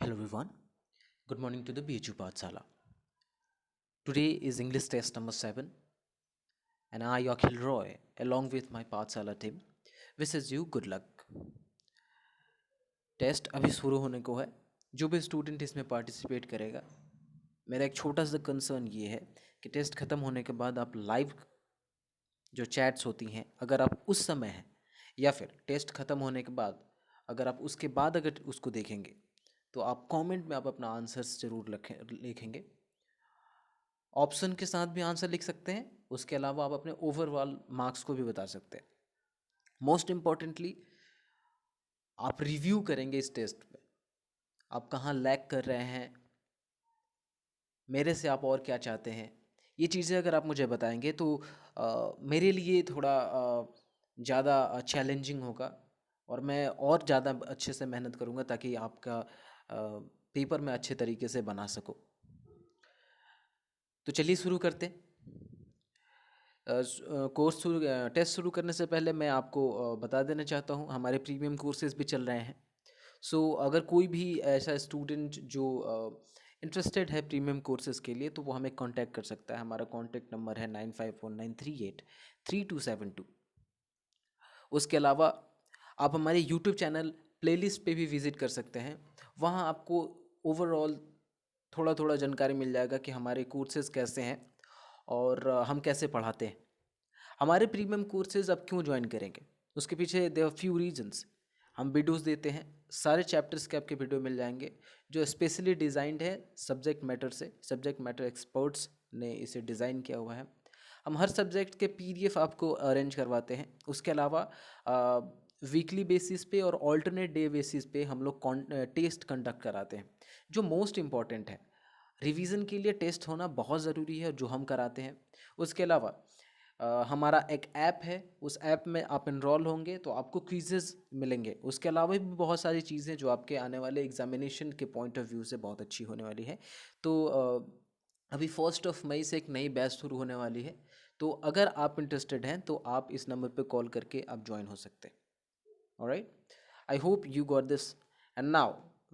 Hello everyone. Good morning to the BHU Pathsala. Today is English test number 7 and I Akhil Roy along with my Pathsala team wishes you good luck. Test अभी शुरू होने को है. जो भी student इसमें participate करेगा, मेरा एक छोटा सा कंसर्न ये है कि टेस्ट ख़त्म होने के बाद आप लाइव जो चैट्स होती हैं, अगर आप उस समय हैं या फिर टेस्ट ख़त्म होने के बाद अगर आप उसके बाद अगर उसको देखेंगे तो आप कमेंट में आप अपना आंसर्स ज़रूर लिखेंगे. ऑप्शन के साथ भी आंसर लिख सकते हैं. उसके अलावा आप अपने ओवरऑल मार्क्स को भी बता सकते हैं. मोस्ट इम्पॉर्टेंटली आप रिव्यू करेंगे इस टेस्ट में, आप कहाँ लैग कर रहे हैं, मेरे से आप और क्या चाहते हैं. ये चीज़ें अगर आप मुझे बताएंगे तो मेरे लिए थोड़ा ज़्यादा चैलेंजिंग होगा और मैं और ज़्यादा अच्छे से मेहनत करूँगा ताकि आपका पेपर में अच्छे तरीके से बना सको. तो चलिए शुरू करते हैं. टेस्ट शुरू करने से पहले मैं आपको बता देना चाहता हूँ हमारे प्रीमियम कोर्सेज भी चल रहे हैं. अगर कोई भी ऐसा स्टूडेंट जो इंटरेस्टेड है प्रीमियम कोर्सेज के लिए तो वो हमें कांटेक्ट कर सकता है. हमारा कांटेक्ट नंबर है 9519383272. उसके अलावा आप हमारे यूट्यूब चैनल प्लेलिस्ट पे भी विज़िट कर सकते हैं. वहाँ आपको ओवरऑल थोड़ा थोड़ा जानकारी मिल जाएगा कि हमारे कोर्सेज कैसे हैं और हम कैसे पढ़ाते हैं. हमारे प्रीमियम कोर्सेज आप क्यों ज्वाइन करेंगे, उसके पीछे देयर फ्यू रीजंस. हम वीडियोस देते हैं, सारे चैप्टर्स के आपके वीडियो मिल जाएंगे जो स्पेशली डिज़ाइंड है सब्जेक्ट मैटर से. सब्जेक्ट मैटर एक्सपर्ट्स ने इसे डिज़ाइन किया हुआ है. हम हर सब्जेक्ट के पीडीएफ आपको अरेंज करवाते हैं. उसके अलावा वीकली बेसिस पे और ऑल्टरनेट डे बेसिस पे हम लोग टेस्ट कंडक्ट कराते हैं. जो मोस्ट इम्पॉर्टेंट है, रिवीजन के लिए टेस्ट होना बहुत ज़रूरी है जो हम कराते हैं. उसके अलावा हमारा एक ऐप है, उस ऐप में आप इनरोल होंगे तो आपको क्विज़ेस मिलेंगे. उसके अलावा भी बहुत सारी चीज़ें जो आपके आने वाले एग्जामिनेशन के पॉइंट ऑफ व्यू से बहुत अच्छी होने वाली है. तो अभी 1 मई से एक नई बैच शुरू होने वाली है. तो अगर आप इंटरेस्टेड हैं तो आप इस नंबर पे कॉल करके आप ज्वाइन हो सकते हैं. Alright, I hope you got this. And now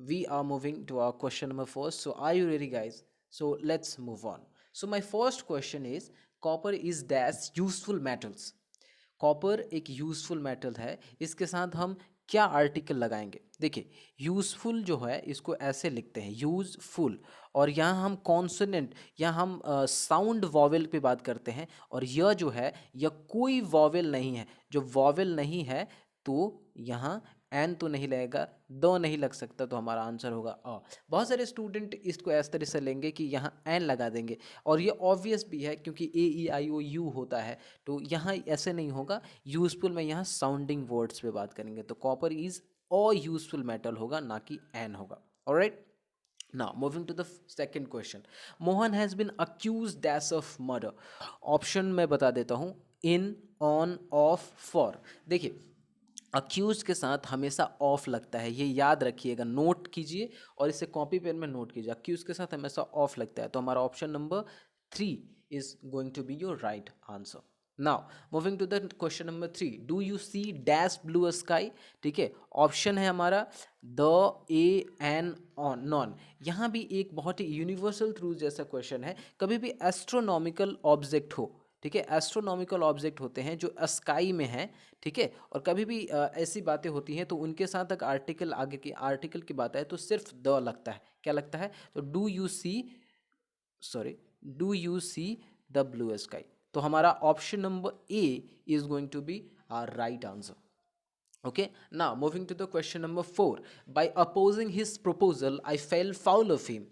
we are moving to our question number first. So are you ready guys? So let's move on. So my first question is, copper is dash useful metals. Copper एक useful metal है, इसके साथ हम क्या article लगाएंगे. देखिए, useful जो है इसको ऐसे लिखते हैं यूज़फुल, और यहाँ हम कॉन्सोनेंट या हम साउंड वॉवेल पे बात करते हैं. और यह जो है यह कोई वॉवेल नहीं है. जो वॉवेल नहीं है तो यहाँ एन तो नहीं लगेगा, दो नहीं लग सकता, तो हमारा आंसर होगा अ. बहुत सारे स्टूडेंट इसको इस तरह से लेंगे कि यहाँ एन लगा देंगे और ये ऑब्वियस भी है क्योंकि ए ई आई ओ यू होता है. तो यहाँ ऐसे नहीं होगा. यूजफुल में यहाँ साउंडिंग वर्ड्स पे बात करेंगे तो copper is a useful metal होगा, ना कि एन होगा. Alright, now moving to the second question. Mohan has been accused dash of murder. Option मैं बता देता हूँ, इन, ऑन, ऑफ, फॉर. देखिए, अक्यूज के साथ हमेशा ऑफ लगता है, ये याद रखिएगा, नोट कीजिए और इसे कॉपी पेन में नोट कीजिए. अक्यूज के साथ हमेशा ऑफ लगता है. तो हमारा option number 3 is going to be your right answer. Now moving to the question number 3, do you see dash blue sky. ठीक है, ऑप्शन है हमारा the, A, an, on, none. यहाँ भी एक बहुत ही यूनिवर्सल ट्रूथ जैसा क्वेश्चन है. कभी भी एस्ट्रोनॉमिकल ऑब्जेक्ट हो, ठीक है, एस्ट्रोनॉमिकल ऑब्जेक्ट होते हैं जो स्काई में हैं, ठीक है, और कभी भी ऐसी बातें होती हैं तो उनके साथ अगर आर्टिकल आगे की आर्टिकल की बात है तो सिर्फ द लगता है. क्या लगता है? तो do you see the blue sky. तो हमारा option number A is going to be our right answer. Okay, now moving to the question number 4. By opposing his proposal, I fell foul of him.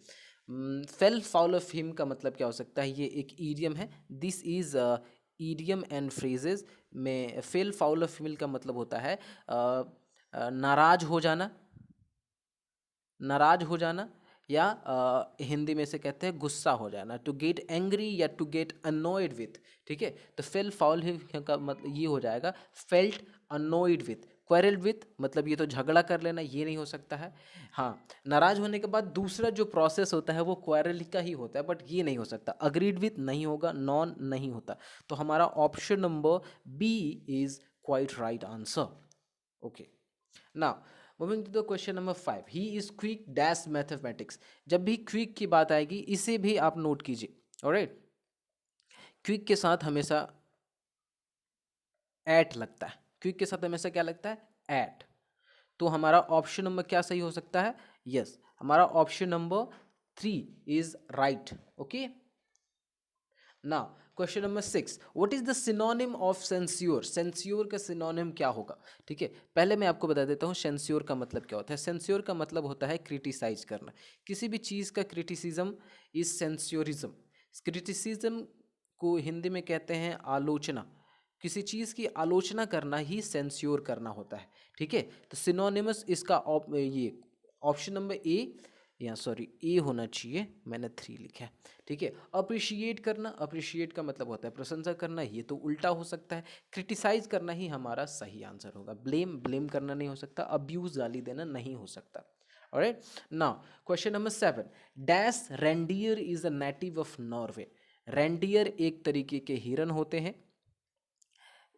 Fell foul of him का मतलब क्या हो सकता है? ये एक idiom है. This is idiom and phrases में fell foul of him का मतलब होता है नाराज हो जाना, नाराज हो जाना, या हिंदी में से कहते हैं गुस्सा हो जाना, टू गेट एंग्री या टू गेट अनोइड विथ. ठीक है, तो फेल फाउल का मतलब ये हो जाएगा फेल्ट अनोइड विथ. क्वेरल्ड विथ मतलब ये तो झगड़ा कर लेना, ये नहीं हो सकता है. हाँ, नाराज होने के बाद दूसरा जो प्रोसेस होता है वो क्वेरल का ही होता है, बट ये नहीं हो सकता. अग्रीड विथ नहीं होगा, नॉन नहीं होता. तो हमारा option number B is quite right answer. Okay, now moving to the question number 5, he is quick dash mathematics. जब भी क्विक की बात आएगी इसे भी आप नोट कीजिए, ऑलराइट। क्विक के साथ हमेशा एट लगता है, क्विक के साथ हमेशा क्या लगता है, एट। तो हमारा ऑप्शन नंबर क्या सही हो सकता है, यस, हमारा option number 3 is right, okay. Now question number 6, what is the synonym of censure. Censure का सिनोनिम क्या होगा, ठीक है। पहले मैं आपको बता देता हूँ सेंस्योर का मतलब क्या होता है। सेंस्योर का मतलब होता है क्रिटिसाइज करना, किसी भी चीज़ का क्रिटिसिज्म इज सेंस्योरिज्म। क्रिटिसिज्म को हिंदी में कहते हैं आलोचना, किसी चीज़ की आलोचना करना ही सेंस्योर करना होता है, ठीक है। तो सिनोनिमस इसका ये ऑप्शन नंबर ए, या सॉरी ए होना चाहिए, मैंने 3 लिखा है, ठीक है। अप्रिशिएट करना, अप्रिशिएट का मतलब होता है प्रशंसा करना, ये तो उल्टा हो सकता है। क्रिटिसाइज करना ही हमारा सही आंसर होगा। ब्लेम, ब्लेम करना नहीं हो सकता। अब्यूज, गाली देना नहीं हो सकता। Alright, now question number 7, dash reindeer is a native of Norway. Reindeer एक तरीके के हिरन होते हैं,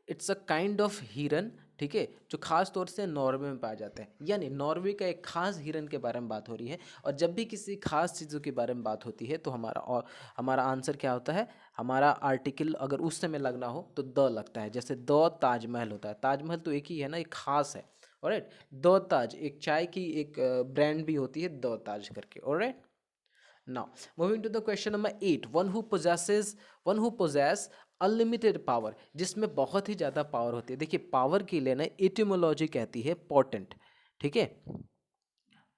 इट्स अ काइंड ऑफ हिरन, ठीक है, जो खास तौर से नॉर्वे में पाया जाता है। यानी नॉर्वे का एक खास हिरन के बारे में बात हो रही है। और जब भी किसी खास चीज़ों के बारे में बात होती है तो हमारा आंसर क्या होता है, हमारा आर्टिकल अगर उस समय लगना हो तो द लगता है। जैसे द ताजमहल होता है, ताजमहल तो एक ही है ना, एक खास है, ऑलराइट। द ताज एक चाय की एक ब्रांड भी होती है, द ताज करके, alright. Now, moving to the question number 8, one who possess unlimited power, जिसमें बहुत ही ज़्यादा पावर होती है। देखिए पावर के लिए ना एटिमोलॉजी कहती है पोटेंट, ठीक है,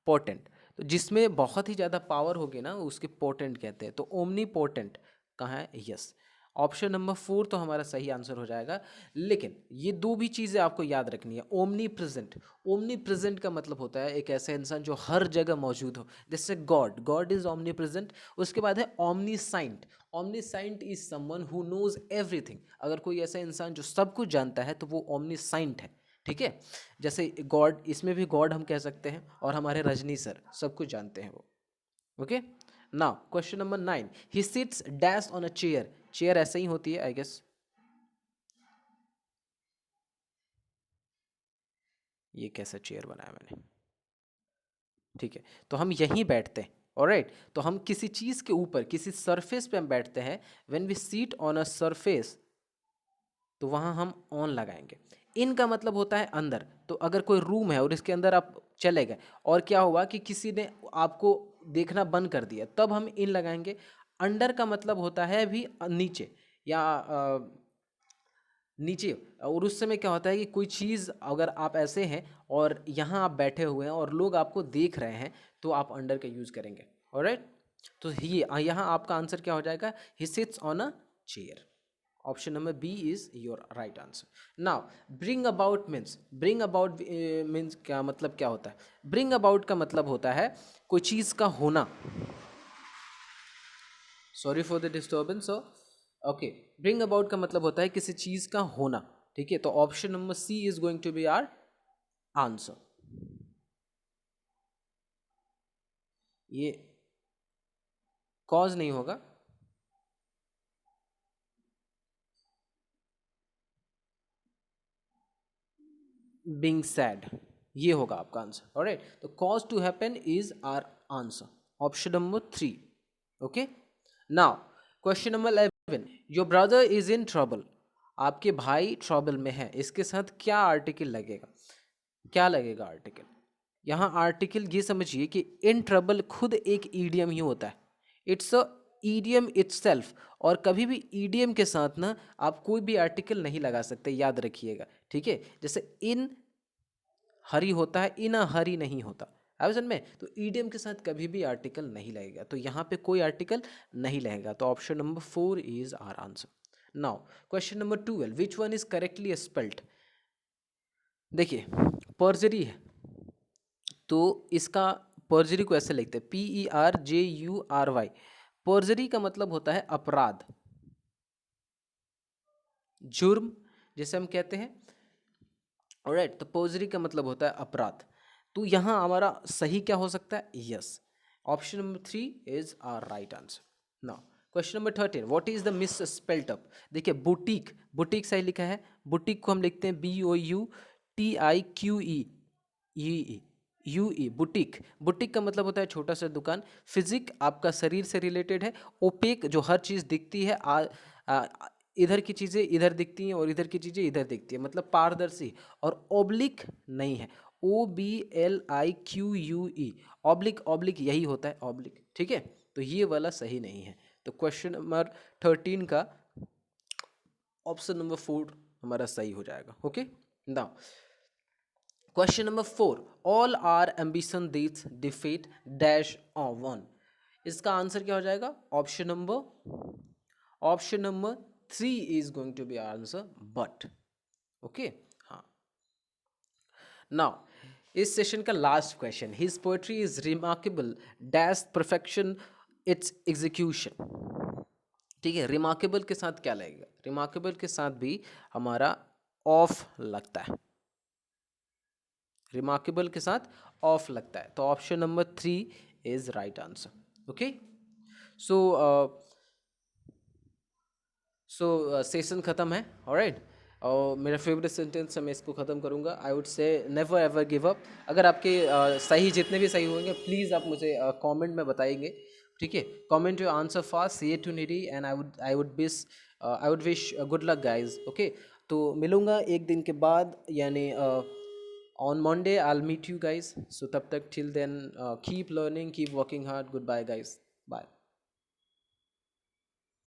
पोटेंट। तो जिसमें बहुत ही ज़्यादा पावर होगी ना उसके पोटेंट कहते हैं। तो ओमनी पोटेंट कहाँ है, यस, ऑप्शन नंबर 4 तो हमारा सही आंसर हो जाएगा। लेकिन ये दो भी चीज़ें आपको याद रखनी है। ओमनी प्रेजेंट, ओमनी प्रेजेंट का मतलब होता है एक ऐसा इंसान जो हर जगह मौजूद हो, जैसे God, God is omnipresent. उसके बाद है omniscient, omniscient is someone who knows everything. अगर कोई ऐसा इंसान जो सब कुछ जानता है तो वो ओमनीसाइंट है, ठीक है। जैसे गॉड, इसमें भी गॉड हम कह सकते हैं, और हमारे रजनी सर सब कुछ जानते हैं वो, okay. Now question number 9, he sits dash on a chair. Chair ऐसे ही होती है आई गेस, ये कैसा चेयर बनाया मैंने, ठीक है। तो हम यहीं बैठते हैं, ऑलराइट। तो हम किसी चीज़ के ऊपर, किसी सरफेस पे हम बैठते हैं। When we seat on a surface तो वहाँ हम ऑन लगाएंगे। इन का मतलब होता है अंदर। तो अगर कोई रूम है और इसके अंदर आप चले गए और क्या हुआ कि किसी ने आपको देखना बंद कर दिया, तब हम इन लगाएंगे। अंडर का मतलब होता है भी नीचे या नीचे। और उस समय क्या होता है कि कोई चीज़ अगर आप ऐसे हैं और यहाँ आप बैठे हुए हैं और लोग आपको देख रहे हैं तो आप अंडर का यूज़ करेंगे, ऑलराइट। तो ये यहाँ आपका आंसर क्या हो जाएगा, he sits on a chair. Option number B is your right answer. Now bring about means, bring about means क्या मतलब क्या होता है। ब्रिंग अबाउट का मतलब होता है कोई चीज़ का होना। Sorry for the disturbance, okay. Bring about का मतलब होता है किसी चीज़ का होना, ठीक है। तो option number C is going to be our answer. ये कॉज नहीं होगा, बीइंग सैड, ये होगा आपका आंसर, ऑलराइट। तो cause to happen is our answer, option number 3, okay. Now question number 11, your brother is in trouble. आपके भाई trouble में है, इसके साथ क्या आर्टिकल लगेगा, क्या लगेगा आर्टिकल। यहाँ आर्टिकल ये समझिए कि इन ट्रबल खुद एक ईडियम ही होता है, इट्स अ ईडियम इटसेल्फ। और कभी भी ईडियम के साथ ना आप कोई भी आर्टिकल नहीं लगा सकते, याद रखिएगा, ठीक है। जैसे इन हरी होता है, इन हरी नहीं होता, है समझ में। तो ईडियम के साथ कभी भी आर्टिकल नहीं लगेगा, तो यहाँ पे कोई आर्टिकल नहीं लगेगा। तो option number 4 is our answer. Now question number 12, which one is correctly spelled. देखिए पर्जरी है तो इसका पर्जरी को ऐसे लिखते हैं PERJURY। पर्जरी का मतलब होता है अपराध, जुर्म जैसे हम कहते हैं, ऑलराइट। तो पर्जरी का मतलब होता है अपराध। तो यहाँ हमारा सही क्या हो सकता है, yes, option number 3 is our right answer. Now question number 13, what is the misspelt up. देखिए बुटीक, बुटीक सही लिखा है, बुटीक को हम लिखते हैं BOUTIQUE, UE बुटीक, बुटीक का मतलब होता है छोटा सा दुकान। फिजिक आपका शरीर से रिलेटेड है। ओपेक जो हर चीज़ दिखती है, आ, इधर की चीज़ें इधर दिखती हैं और इधर की चीज़ें इधर दिखती है, मतलब पारदर्शी। और ओब्लिक नहीं है, OBLIQUE, ऑब्लिक, ऑब्लिक यही होता है ऑब्लिक, ठीक है। तो ये वाला सही नहीं है। तो क्वेश्चन नंबर 13 का ऑप्शन नंबर 4 हमारा सही हो जाएगा। Okay, now question number 4, all our ambition these defeat dash one. इसका आंसर क्या हो जाएगा? Option number 3 is going to be answer, but. Okay, हाँ। नाउ इस सेशन का last question, his poetry is remarkable dash perfection its execution. ठीक है, remarkable के साथ क्या लगेगा? रिमार्केबल के साथ भी हमारा ऑफ लगता है, रिमार्केबल के साथ ऑफ लगता है। तो option number 3 is right answer. Okay, so session ख़त्म है। ऑलराइट, और मेरा फेवरेट सेंटेंस से मैं इसको ख़त्म करूँगा। I would say never ever give up. अगर आपके सही जितने भी सही होंगे प्लीज़ आप मुझे कमेंट में बताएंगे, ठीक है। कमेंट योर आंसर फास्ट, से टू निडी, and I would wish good luck guys. Okay, तो मिलूँगा एक दिन के बाद, यानी on Monday I will meet you guys. So तब तक till then keep learning, keep working hard. Goodbye guys, bye.